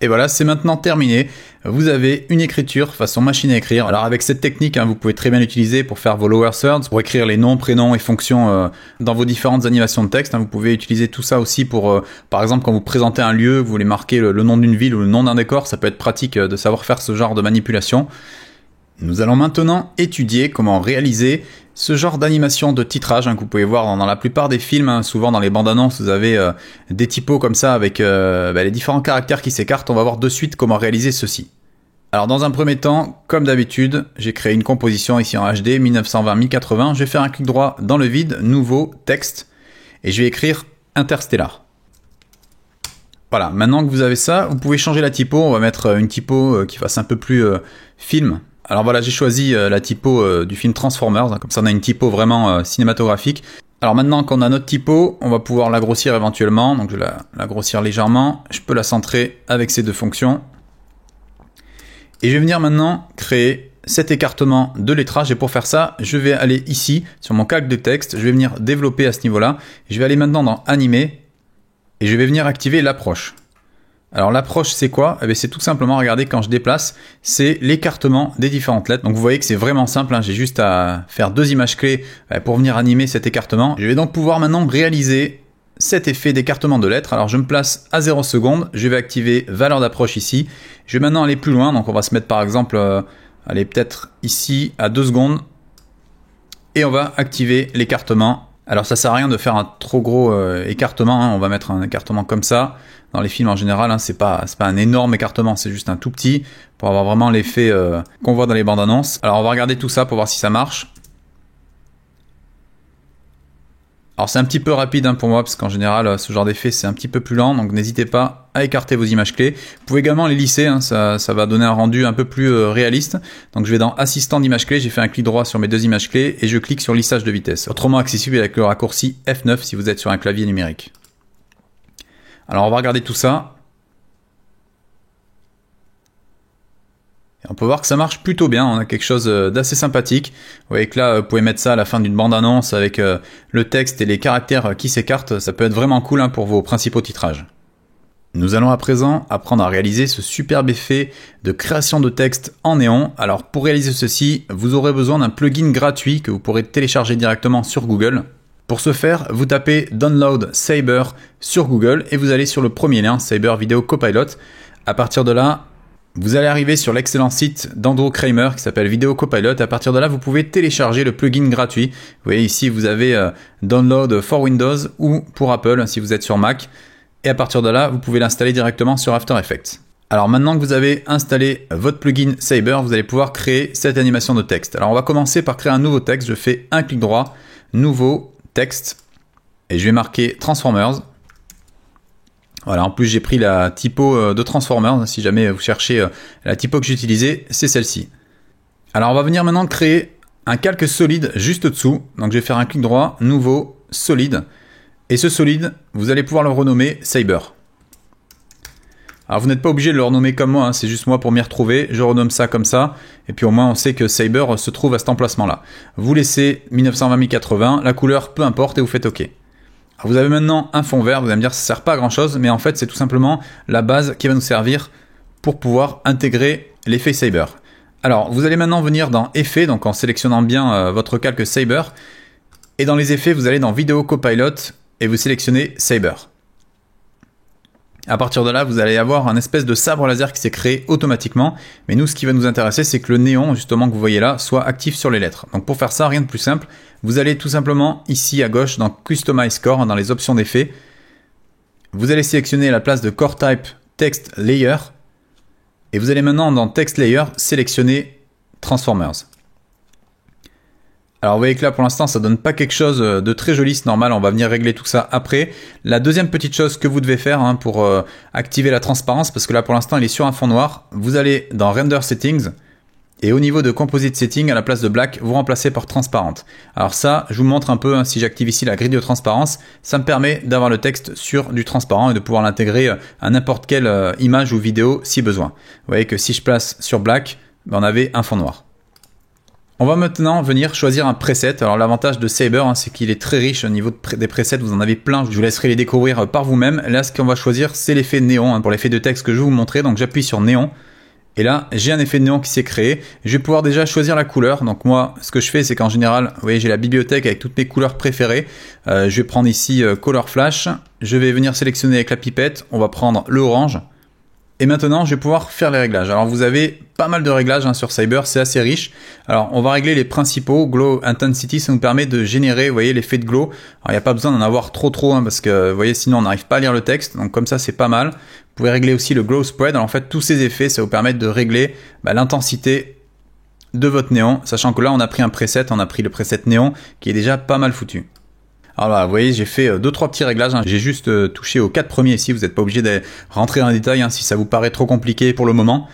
Et voilà, c'est maintenant terminé. Vous avez une écriture façon machine à écrire. Alors avec cette technique, vous pouvez très bien l'utiliser pour faire vos lower thirds, pour écrire les noms, prénoms et fonctions dans vos différentes animations de texte. Vous pouvez utiliser tout ça aussi pour, par exemple, quand vous présentez un lieu, vous voulez marquer le nom d'une ville ou le nom d'un décor. Ça peut être pratique de savoir faire ce genre de manipulation. Nous allons maintenant étudier comment réaliser ce genre d'animation de titrage que vous pouvez voir dans la plupart des films. Souvent dans les bandes annonces, vous avez des typos comme ça avec les différents caractères qui s'écartent. On va voir de suite comment réaliser ceci. Alors dans un premier temps, comme d'habitude, j'ai créé une composition ici en HD 1920-1080. Je vais faire un clic droit dans le vide, nouveau, texte, et je vais écrire Interstellar. Voilà, maintenant que vous avez ça, vous pouvez changer la typo. On va mettre une typo qui fasse un peu plus film. Alors voilà, j'ai choisi la typo du film Transformers, comme ça on a une typo vraiment cinématographique. Alors maintenant qu'on a notre typo, on va pouvoir la grossir éventuellement, donc je vais la grossir légèrement. Je peux la centrer avec ces deux fonctions. Et je vais venir maintenant créer cet écartement de lettrage, et pour faire ça, je vais aller ici, sur mon calque de texte, je vais venir développer à ce niveau-là. Je vais aller maintenant dans Animer, et je vais venir activer l'approche. Alors l'approche c'est quoi? C'est tout simplement, regardez, quand je déplace, c'est l'écartement des différentes lettres. Donc vous voyez que c'est vraiment simple, j'ai juste à faire deux images clés pour venir animer cet écartement. Je vais donc pouvoir maintenant réaliser cet effet d'écartement de lettres. Alors je me place à 0 secondes, je vais activer valeur d'approche ici. Je vais maintenant aller plus loin, donc on va se mettre par exemple, allez peut-être ici à 2 secondes. Et on va activer l'écartement. Alors ça sert à rien de faire un trop gros écartement, on va mettre un écartement comme ça. Dans les films en général, c'est pas un énorme écartement, c'est juste un tout petit pour avoir vraiment l'effet qu'on voit dans les bandes annonces. Alors on va regarder tout ça pour voir si ça marche. Alors c'est un petit peu rapide pour moi parce qu'en général ce genre d'effet c'est un petit peu plus lent, donc n'hésitez pas à écarter vos images clés. Vous pouvez également les lisser, ça va donner un rendu un peu plus réaliste. Donc je vais dans assistant d'image clé, j'ai fait un clic droit sur mes deux images clés et je clique sur lissage de vitesse. Autrement accessible avec le raccourci F9 si vous êtes sur un clavier numérique. Alors on va regarder tout ça. Et on peut voir que ça marche plutôt bien, on a quelque chose d'assez sympathique. Vous voyez que là, vous pouvez mettre ça à la fin d'une bande-annonce avec le texte et les caractères qui s'écartent. Ça peut être vraiment cool pour vos principaux titrages. Nous allons à présent apprendre à réaliser ce superbe effet de création de texte en néon. Alors pour réaliser ceci, vous aurez besoin d'un plugin gratuit que vous pourrez télécharger directement sur Google. Pour ce faire, vous tapez Download Saber sur Google et vous allez sur le premier lien, Saber Video Copilot. À partir de là, vous allez arriver sur l'excellent site d'Andrew Kramer qui s'appelle Video Copilot. À partir de là, vous pouvez télécharger le plugin gratuit. Vous voyez ici, vous avez Download for Windows ou pour Apple si vous êtes sur Mac. Et à partir de là, vous pouvez l'installer directement sur After Effects. Alors maintenant que vous avez installé votre plugin Saber, vous allez pouvoir créer cette animation de texte. Alors on va commencer par créer un nouveau texte. Je fais un clic droit, nouveau texte, et je vais marquer Transformers. Voilà, en plus j'ai pris la typo de Transformers, si jamais vous cherchez la typo que j'ai utilisée, c'est celle-ci. Alors on va venir maintenant créer un calque solide juste dessous, donc je vais faire un clic droit, nouveau, solide, et ce solide, vous allez pouvoir le renommer Saber. Alors vous n'êtes pas obligé de le renommer comme moi, c'est juste moi pour m'y retrouver, je renomme ça comme ça, et puis au moins on sait que Saber se trouve à cet emplacement-là. Vous laissez 1920-1080, la couleur peu importe et vous faites OK. Alors vous avez maintenant un fond vert, vous allez me dire ça sert pas à grand chose, mais en fait c'est tout simplement la base qui va nous servir pour pouvoir intégrer l'effet Saber. Alors vous allez maintenant venir dans Effets, donc en sélectionnant bien votre calque Saber, Et dans les effets, vous allez dans Vidéo Copilot et vous sélectionnez Saber. À partir de là, vous allez avoir un espèce de sabre laser qui s'est créé automatiquement. Mais nous, ce qui va nous intéresser, c'est que le néon, justement, que vous voyez là, soit actif sur les lettres. Donc pour faire ça, rien de plus simple. Vous allez tout simplement ici à gauche dans Customize Core, dans les options d'effets. Vous allez sélectionner la place de Core Type Text Layer. Et vous allez maintenant dans Text Layer sélectionner Transformers. Alors vous voyez que là pour l'instant ça donne pas quelque chose de très joli, c'est normal, on va venir régler tout ça après. La deuxième petite chose que vous devez faire pour activer la transparence, parce que là pour l'instant il est sur un fond noir, vous allez dans Render Settings et au niveau de Composite Setting, à la place de Black, vous remplacez par Transparente. Alors ça, je vous montre un peu, si j'active ici la grille de transparence, ça me permet d'avoir le texte sur du transparent et de pouvoir l'intégrer à n'importe quelle image ou vidéo si besoin. Vous voyez que si je place sur Black, on avait un fond noir. On va maintenant venir choisir un preset. Alors l'avantage de Saber, c'est qu'il est très riche au niveau des presets, vous en avez plein, je vous laisserai les découvrir par vous-même. Là, ce qu'on va choisir, c'est l'effet néon, pour l'effet de texte que je vais vous montrer. Donc j'appuie sur néon, et là, j'ai un effet de néon qui s'est créé. Je vais pouvoir déjà choisir la couleur. Donc moi, ce que je fais, c'est qu'en général, vous voyez, j'ai la bibliothèque avec toutes mes couleurs préférées. Je vais prendre ici Color Flash, je vais venir sélectionner avec la pipette, on va prendre le orange. Et maintenant, je vais pouvoir faire les réglages. Alors, vous avez pas mal de réglages sur Saber, c'est assez riche. Alors, on va régler les principaux. Glow Intensity, ça nous permet de générer, vous voyez, l'effet de glow. Alors, il n'y a pas besoin d'en avoir trop, parce que, vous voyez, sinon on n'arrive pas à lire le texte. Donc, comme ça, c'est pas mal. Vous pouvez régler aussi le Glow Spread. Alors, en fait, tous ces effets, ça vous permet de régler l'intensité de votre néon. Sachant que là, on a pris un preset, on a pris le preset néon, qui est déjà pas mal foutu. Alors là, vous voyez, j'ai fait 2-3 petits réglages. J'ai juste touché aux 4 premiers ici. Vous n'êtes pas obligé de rentrer dans les détails si ça vous paraît trop compliqué pour le moment.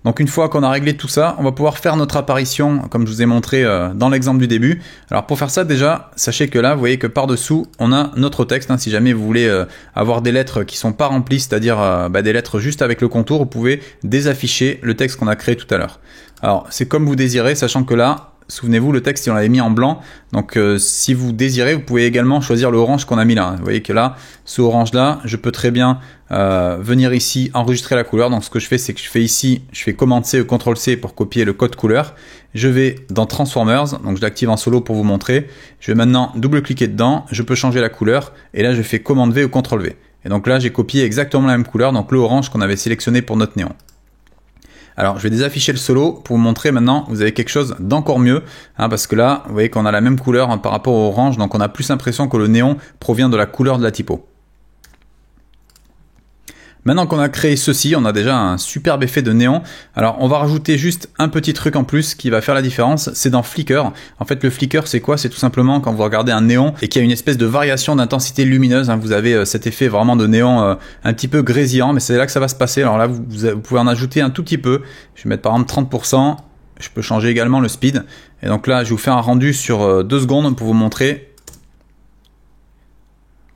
Donc une fois qu'on a réglé tout ça, on va pouvoir faire notre apparition, comme je vous ai montré dans l'exemple du début. Alors pour faire ça, déjà, sachez que là, vous voyez que par-dessous, on a notre texte. Si jamais vous voulez avoir des lettres qui sont pas remplies, c'est-à-dire des lettres juste avec le contour, vous pouvez désafficher le texte qu'on a créé tout à l'heure. Alors c'est comme vous désirez, sachant que là, souvenez-vous, le texte, on l'avait mis en blanc. Donc, si vous désirez, vous pouvez également choisir l'orange qu'on a mis là. Vous voyez que là, ce orange-là, je peux très bien venir ici, enregistrer la couleur. Donc, ce que je fais, c'est que je fais ici, je fais Command-C ou Ctrl-C pour copier le code couleur. Je vais dans Transformers. Donc, je l'active en solo pour vous montrer. Je vais maintenant double-cliquer dedans. Je peux changer la couleur. Et là, je fais Command-V ou Ctrl-V. Et donc là, j'ai copié exactement la même couleur. Donc, le orange qu'on avait sélectionné pour notre néon. Alors, je vais désafficher le solo pour vous montrer maintenant, vous avez quelque chose d'encore mieux, parce que là, vous voyez qu'on a la même couleur par rapport au orange, donc on a plus l'impression que le néon provient de la couleur de la typo. Maintenant qu'on a créé ceci, on a déjà un superbe effet de néon. Alors, on va rajouter juste un petit truc en plus qui va faire la différence, c'est dans Flicker. En fait, le Flicker, c'est quoi? C'est tout simplement quand vous regardez un néon et qu'il y a une espèce de variation d'intensité lumineuse. Vous avez cet effet vraiment de néon un petit peu grésillant, mais c'est là que ça va se passer. Alors là, vous pouvez en ajouter un tout petit peu. Je vais mettre par exemple 30%. Je peux changer également le speed. Et donc là, je vais vous faire un rendu sur 2 secondes pour vous montrer.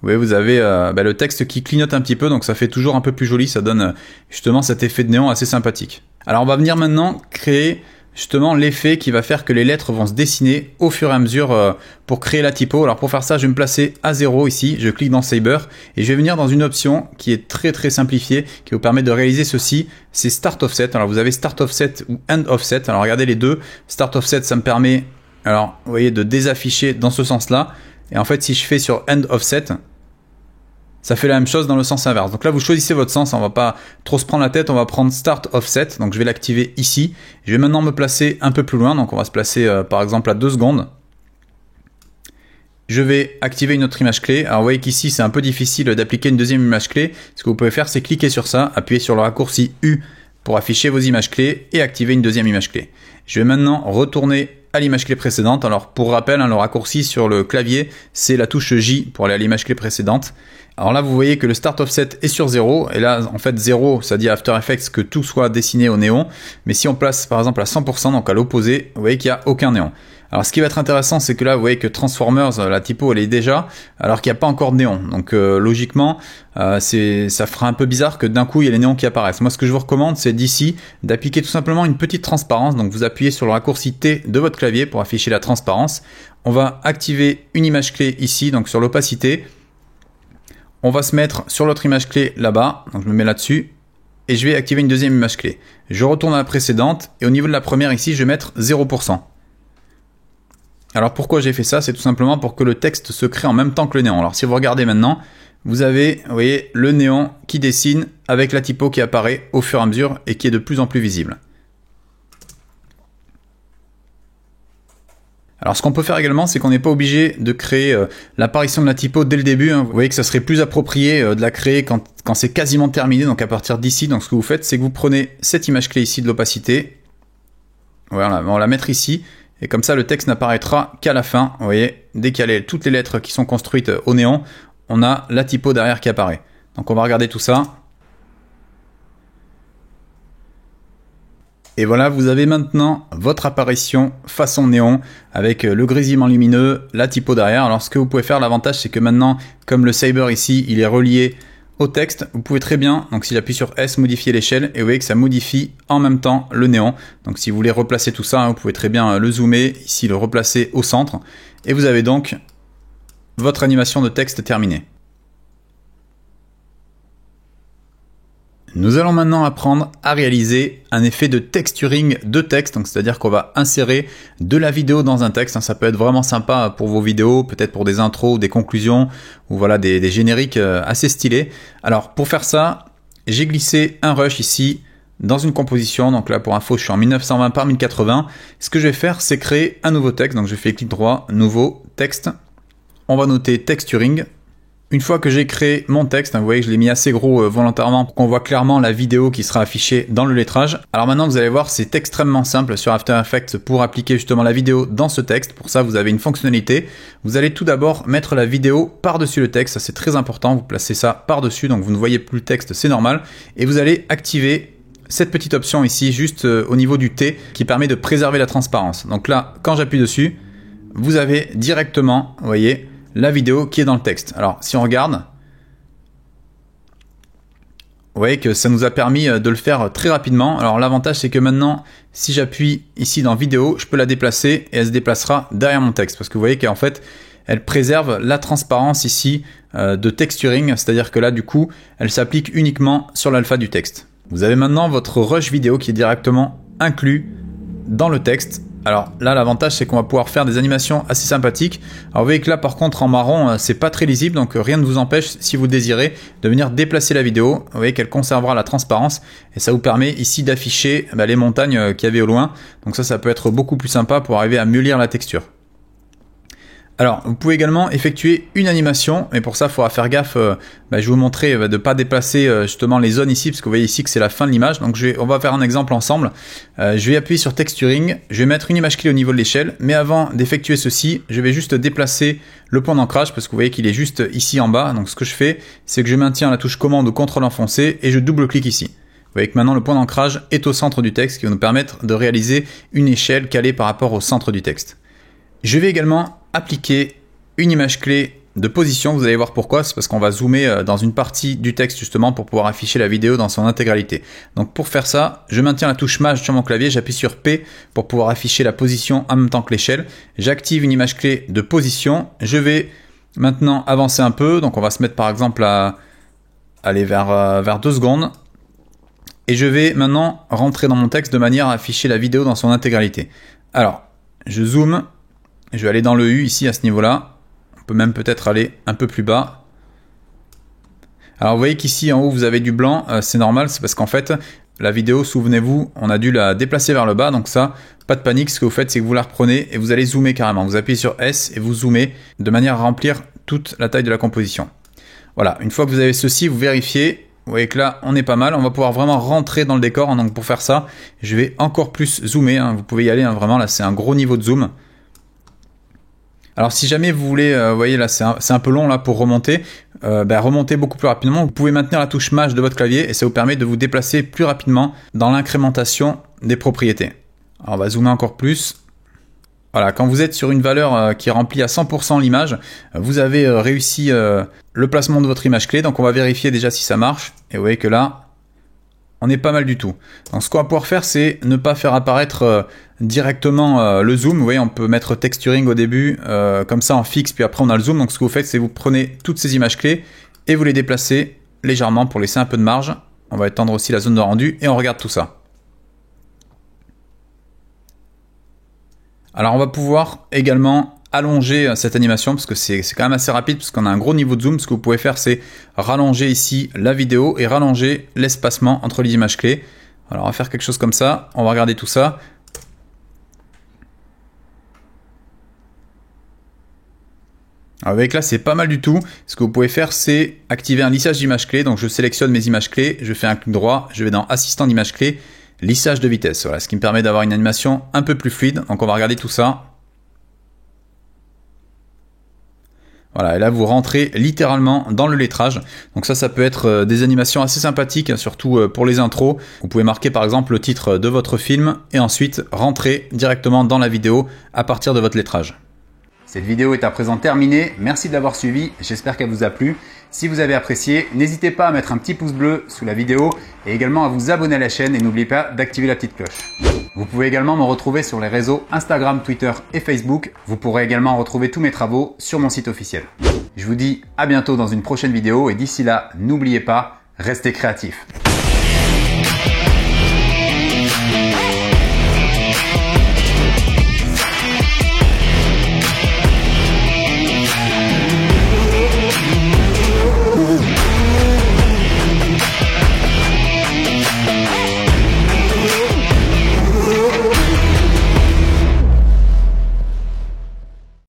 Vous voyez, vous avez le texte qui clignote un petit peu, donc ça fait toujours un peu plus joli, ça donne justement cet effet de néon assez sympathique. Alors on va venir maintenant créer justement l'effet qui va faire que les lettres vont se dessiner au fur et à mesure pour créer la typo. Alors pour faire ça, je vais me placer à 0 ici, je clique dans Saber et je vais venir dans une option qui est très simplifiée, qui vous permet de réaliser ceci, c'est Start Offset. Alors vous avez Start Offset ou End Offset, alors regardez les deux. Start Offset, ça me permet, alors vous voyez, de désafficher dans ce sens-là. Et en fait, si je fais sur End Offset, ça fait la même chose dans le sens inverse. Donc là, vous choisissez votre sens, on va pas trop se prendre la tête, on va prendre Start Offset. Donc je vais l'activer ici. Je vais maintenant me placer un peu plus loin, donc on va se placer par exemple à 2 secondes. Je vais activer une autre image clé. Alors vous voyez qu'ici, c'est un peu difficile d'appliquer une deuxième image clé. Ce que vous pouvez faire, c'est cliquer sur ça, appuyer sur le raccourci U pour afficher vos images clés et activer une deuxième image clé. Je vais maintenant retourner à l'image clé précédente. Alors pour rappel, le raccourci sur le clavier, c'est la touche J pour aller à l'image clé précédente. Alors là, vous voyez que le Start Offset est sur 0. Et là, en fait, 0, ça dit à After Effects que tout soit dessiné au néon. Mais si on place par exemple à 100%, donc à l'opposé, vous voyez qu'il n'y a aucun néon. Alors ce qui va être intéressant, c'est que là, vous voyez que Transformers, la typo, elle est déjà, alors qu'il n'y a pas encore de néon. Donc logiquement, ça fera un peu bizarre que d'un coup, il y a les néons qui apparaissent. Moi, ce que je vous recommande, c'est d'ici d'appliquer tout simplement une petite transparence. Donc vous appuyez sur le raccourci T de votre clavier pour afficher la transparence. On va activer une image clé ici, donc sur l'opacité. On va se mettre sur l'autre image clé là-bas. Donc je me mets là-dessus. Et je vais activer une deuxième image clé. Je retourne à la précédente. Et au niveau de la première ici, je vais mettre 0%. Alors pourquoi j'ai fait ça? C'est tout simplement pour que le texte se crée en même temps que le néon. Alors si vous regardez maintenant, vous avez, vous voyez, le néon qui dessine avec la typo qui apparaît au fur et à mesure et qui est de plus en plus visible. Alors ce qu'on peut faire également, c'est qu'on n'est pas obligé de créer l'apparition de la typo dès le début. Vous voyez que ça serait plus approprié de la créer quand c'est quasiment terminé, donc à partir d'ici. Donc ce que vous faites, c'est que vous prenez cette image clé ici de l'opacité. Voilà, on va la mettre ici. Et comme ça, le texte n'apparaîtra qu'à la fin. Vous voyez, dès qu'il y a toutes les lettres qui sont construites au néon, on a la typo derrière qui apparaît. Donc on va regarder tout ça. Et voilà, vous avez maintenant votre apparition façon néon avec le grésillement lumineux, la typo derrière. Alors ce que vous pouvez faire, l'avantage c'est que maintenant, comme le saber ici, il est relié au texte, vous pouvez très bien, donc si j'appuie sur S, modifier l'échelle, et vous voyez que ça modifie en même temps le néon. Donc si vous voulez replacer tout ça, vous pouvez très bien le zoomer, ici le replacer au centre, et vous avez donc votre animation de texte terminée. Nous allons maintenant apprendre à réaliser un effet de texturing de texte, donc c'est-à-dire qu'on va insérer de la vidéo dans un texte. Ça peut être vraiment sympa pour vos vidéos, peut-être pour des intros, des conclusions, ou voilà des génériques assez stylés. Alors pour faire ça, j'ai glissé un rush ici dans une composition. Donc là pour info, je suis en 1920 par 1080. Ce que je vais faire, c'est créer un nouveau texte. Donc je fais clic droit, nouveau texte. On va noter texturing. Une fois que j'ai créé mon texte, vous voyez que je l'ai mis assez gros volontairement pour qu'on voit clairement la vidéo qui sera affichée dans le lettrage. Alors maintenant, vous allez voir, c'est extrêmement simple sur After Effects pour appliquer justement la vidéo dans ce texte. Pour ça, vous avez une fonctionnalité. Vous allez tout d'abord mettre la vidéo par-dessus le texte. Ça, c'est très important. Vous placez ça par-dessus, donc vous ne voyez plus le texte, c'est normal. Et vous allez activer cette petite option ici, juste au niveau du T, qui permet de préserver la transparence. Donc là, quand j'appuie dessus, vous avez directement, vous voyez, la vidéo qui est dans le texte. Alors, si on regarde, vous voyez que ça nous a permis de le faire très rapidement. Alors, l'avantage, c'est que maintenant, si j'appuie ici dans vidéo, je peux la déplacer et elle se déplacera derrière mon texte. Parce que vous voyez qu'en fait, elle préserve la transparence ici de texturing. C'est-à-dire que là, du coup, elle s'applique uniquement sur l'alpha du texte. Vous avez maintenant votre rush vidéo qui est directement inclus dans le texte. Alors là, l'avantage, c'est qu'on va pouvoir faire des animations assez sympathiques. Alors vous voyez que là, par contre, en marron, c'est pas très lisible, donc rien ne vous empêche, si vous désirez, de venir déplacer la vidéo. Vous voyez qu'elle conservera la transparence et ça vous permet ici d'afficher les montagnes qu'il y avait au loin. Donc ça peut être beaucoup plus sympa pour arriver à mieux lire la texture. Alors, vous pouvez également effectuer une animation, mais pour ça, il faudra faire gaffe. Je vais vous montrer de ne pas déplacer justement les zones ici, parce que vous voyez ici que c'est la fin de l'image. Donc, on va faire un exemple ensemble. Je vais appuyer sur Texturing, je vais mettre une image clé au niveau de l'échelle, mais avant d'effectuer ceci, je vais juste déplacer le point d'ancrage, parce que vous voyez qu'il est juste ici en bas. Donc, ce que je fais, c'est que je maintiens la touche commande ou contrôle enfoncé, et je double-clique ici. Vous voyez que maintenant, le point d'ancrage est au centre du texte, qui va nous permettre de réaliser une échelle calée par rapport au centre du texte. Je vais également appliquer une image clé de position. Vous allez voir pourquoi. C'est parce qu'on va zoomer dans une partie du texte justement pour pouvoir afficher la vidéo dans son intégralité. Donc pour faire ça, je maintiens la touche Maj sur mon clavier, j'appuie sur P pour pouvoir afficher la position en même temps que l'échelle. J'active une image clé de position. Je vais maintenant avancer un peu. Donc on va se mettre par exemple à aller vers 2 secondes. Et je vais maintenant rentrer dans mon texte de manière à afficher la vidéo dans son intégralité. Alors, je zoome. Je vais aller dans le U ici à ce niveau-là. On peut même peut-être aller un peu plus bas. Alors vous voyez qu'ici en haut vous avez du blanc, c'est normal, c'est parce qu'en fait la vidéo, souvenez-vous, on a dû la déplacer vers le bas, donc ça, pas de panique, ce que vous faites c'est que vous la reprenez et vous allez zoomer carrément. Vous appuyez sur S et vous zoomez de manière à remplir toute la taille de la composition. Voilà, une fois que vous avez ceci, vous vérifiez. Vous voyez que là, on est pas mal. On va pouvoir vraiment rentrer dans le décor. Donc pour faire ça, je vais encore plus zoomer. Vous pouvez y aller, vraiment, là c'est un gros niveau de zoom. Alors si jamais vous voulez, vous voyez là c'est un peu long là pour remonter, remonter beaucoup plus rapidement, vous pouvez maintenir la touche Maj de votre clavier et ça vous permet de vous déplacer plus rapidement dans l'incrémentation des propriétés. Alors on va zoomer encore plus. Voilà, quand vous êtes sur une valeur qui remplit à 100% l'image, vous avez réussi le placement de votre image clé, donc on va vérifier déjà si ça marche, et vous voyez que là, on est pas mal du tout. Donc ce qu'on va pouvoir faire, c'est ne pas faire apparaître directement le zoom. Vous voyez, on peut mettre texturing au début, comme ça en fixe, puis après on a le zoom. Donc ce que vous faites, c'est vous prenez toutes ces images clés et vous les déplacez légèrement pour laisser un peu de marge. On va étendre aussi la zone de rendu et on regarde tout ça. Alors on va pouvoir également allonger cette animation parce que c'est quand même assez rapide parce qu'on a un gros niveau de zoom. Ce que vous pouvez faire, c'est rallonger ici la vidéo et rallonger l'espacement entre les images clés. Alors on va faire quelque chose comme ça, on va regarder tout ça. Avec là, c'est pas mal du tout. Ce que vous pouvez faire, c'est activer un lissage d'images clés. Donc je sélectionne mes images clés, je fais un clic droit, je vais dans assistant d'images clés, lissage de vitesse. Voilà, ce qui me permet d'avoir une animation un peu plus fluide. Donc on va regarder tout ça. Voilà, et là vous rentrez littéralement dans le lettrage. Donc ça peut être des animations assez sympathiques, surtout pour les intros. Vous pouvez marquer par exemple le titre de votre film et ensuite rentrer directement dans la vidéo à partir de votre lettrage. Cette vidéo est à présent terminée. Merci de l'avoir suivie. J'espère qu'elle vous a plu. Si vous avez apprécié, n'hésitez pas à mettre un petit pouce bleu sous la vidéo et également à vous abonner à la chaîne et n'oubliez pas d'activer la petite cloche. Vous pouvez également me retrouver sur les réseaux Instagram, Twitter et Facebook. Vous pourrez également retrouver tous mes travaux sur mon site officiel. Je vous dis à bientôt dans une prochaine vidéo et d'ici là, n'oubliez pas, restez créatifs.